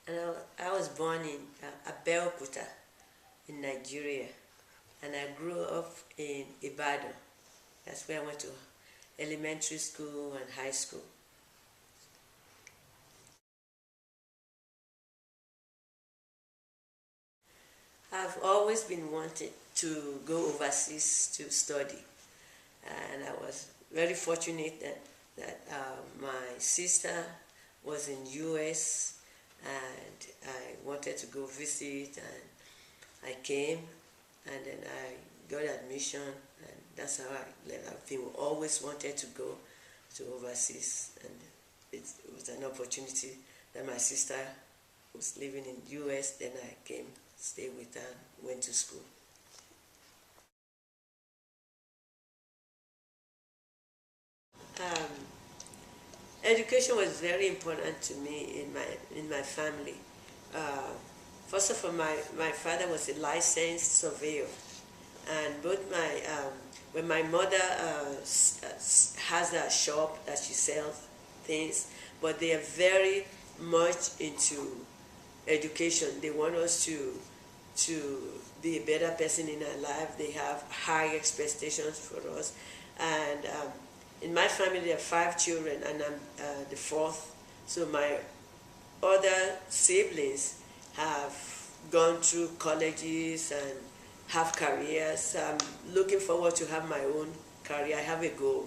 And I was born in Abeokuta in Nigeria, and I grew up in Ibadan. That's where I went to elementary school and high school. I've always been wanting to go overseas to study, and I was very fortunate that my sister was in US, and I wanted to go visit, and I came, and then I got admission, and that's how I've been always wanted to go to overseas, and it was an opportunity that my sister was living in US. Then I came, stayed with her, went to school. Um, Education was very important to me in my family. Uh, First of all, my father was a licensed surveyor, and both my when my mother has a shop that she sells things, but they are very much into education. They want us to be a better person in our life. They have high expectations for us, and in my family there are five children, and I'm the fourth. So my other siblings have gone through colleges and have careers. I'm looking forward to have my own career. I have a goal,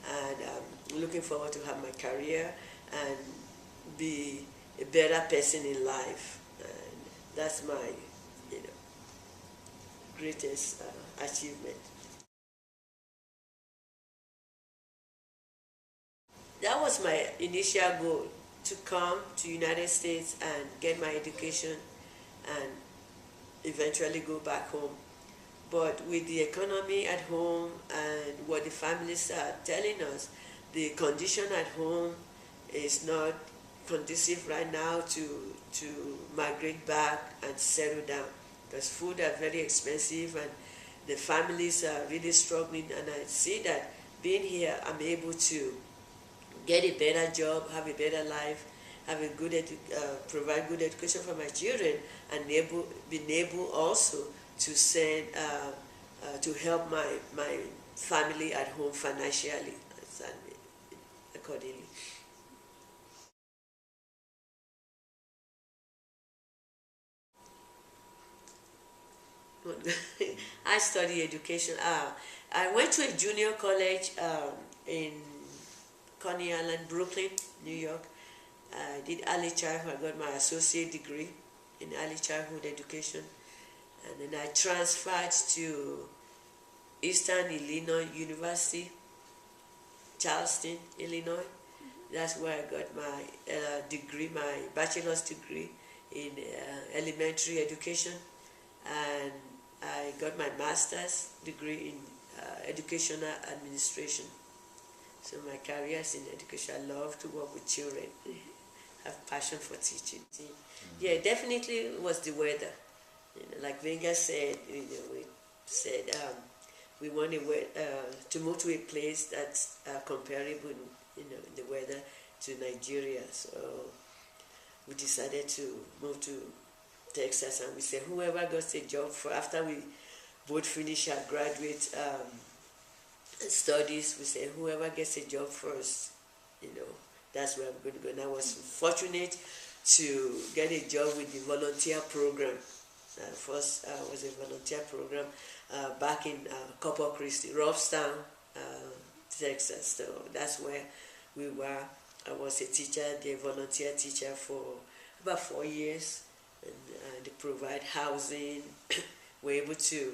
and I'm looking forward to have my career and be a better person in life. And that's my, you know, greatest achievement. That was my initial goal, to come to United States and get my education and eventually go back home. But with the economy at home and what the families are telling us, the condition at home is not conducive right now to migrate back and settle down, because food are very expensive and the families are really struggling. And I see that being here, I'm able to get a better job, have a better life, have a provide good education for my children, and being able also to send to help my family at home financially and accordingly. I study education. I went to a junior college in Coney Island, Brooklyn, New York. I did early childhood. I got my associate degree in early childhood education, and then I transferred to Eastern Illinois University, Charleston, Illinois. That's where I got my degree, my bachelor's degree in elementary education, and I got my master's degree in educational administration. So my career is in education. I love to work with children. Have passion for teaching. Yeah, definitely was the weather. Like Venga said, we said we want to move to a place that's comparable, in the weather to Nigeria. So we decided to move to Texas, and we said whoever gets a job for after we both finish our graduate studies, we said whoever gets a job first, you know, that's where I'm going to go. And I was fortunate to get a job with the volunteer program. First was a volunteer program back in Corpus Christi, Robstown, Texas. So that's where we were. I was a teacher, the volunteer teacher for about 4 years, and they provide housing. We're able to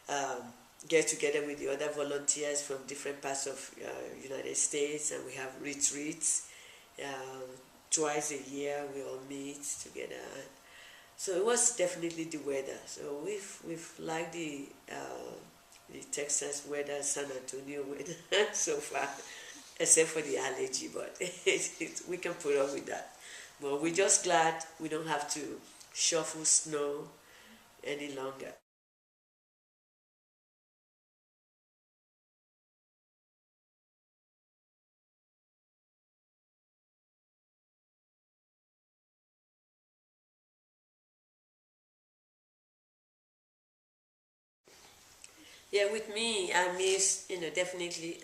um, get together with the other volunteers from different parts of United States, and we have retreats. Twice a year we all meet together. So it was definitely the weather. So we've liked the Texas weather, San Antonio weather so far, except for the allergy, but we can put up with that. But we're just glad we don't have to shuffle snow any longer. Yeah, with me, I miss, definitely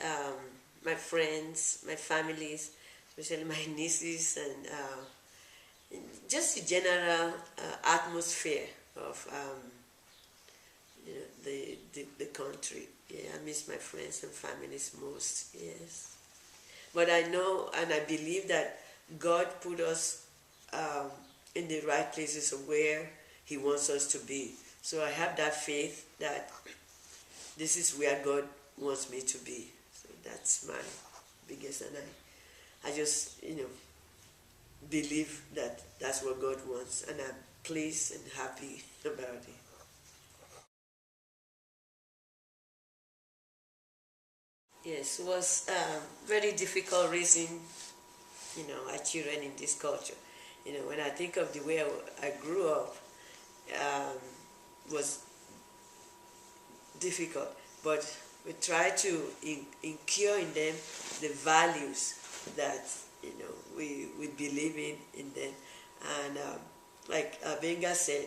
my friends, my families, especially my nieces, and just the general atmosphere of the country. Yeah, I miss my friends and families most. Yes, but I know and I believe that God put us um, in the right places of where He wants us to be. So I have that faith that this is where God wants me to be. So that's my biggest, and I just believe that that's what God wants, and I'm pleased and happy about it. Yes, it was very difficult raising, our children in this culture. When I think of the way I grew up, um, was difficult, but we try to incur in them the values that we believe in them, and like Benga said,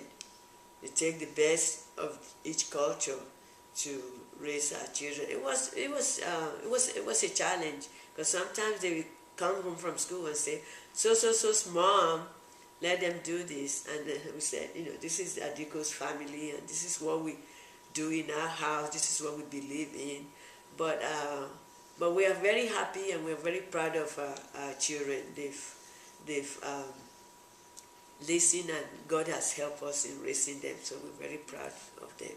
we take the best of each culture to raise our children. It was a challenge because sometimes they will come home from school and say, so mom, let them do this, and then we said, this is Adeeko's family, and this is what we do in our house. This is what we believe in. But we are very happy and we're very proud of our children. They've listened, and God has helped us in raising them. So we're very proud of them.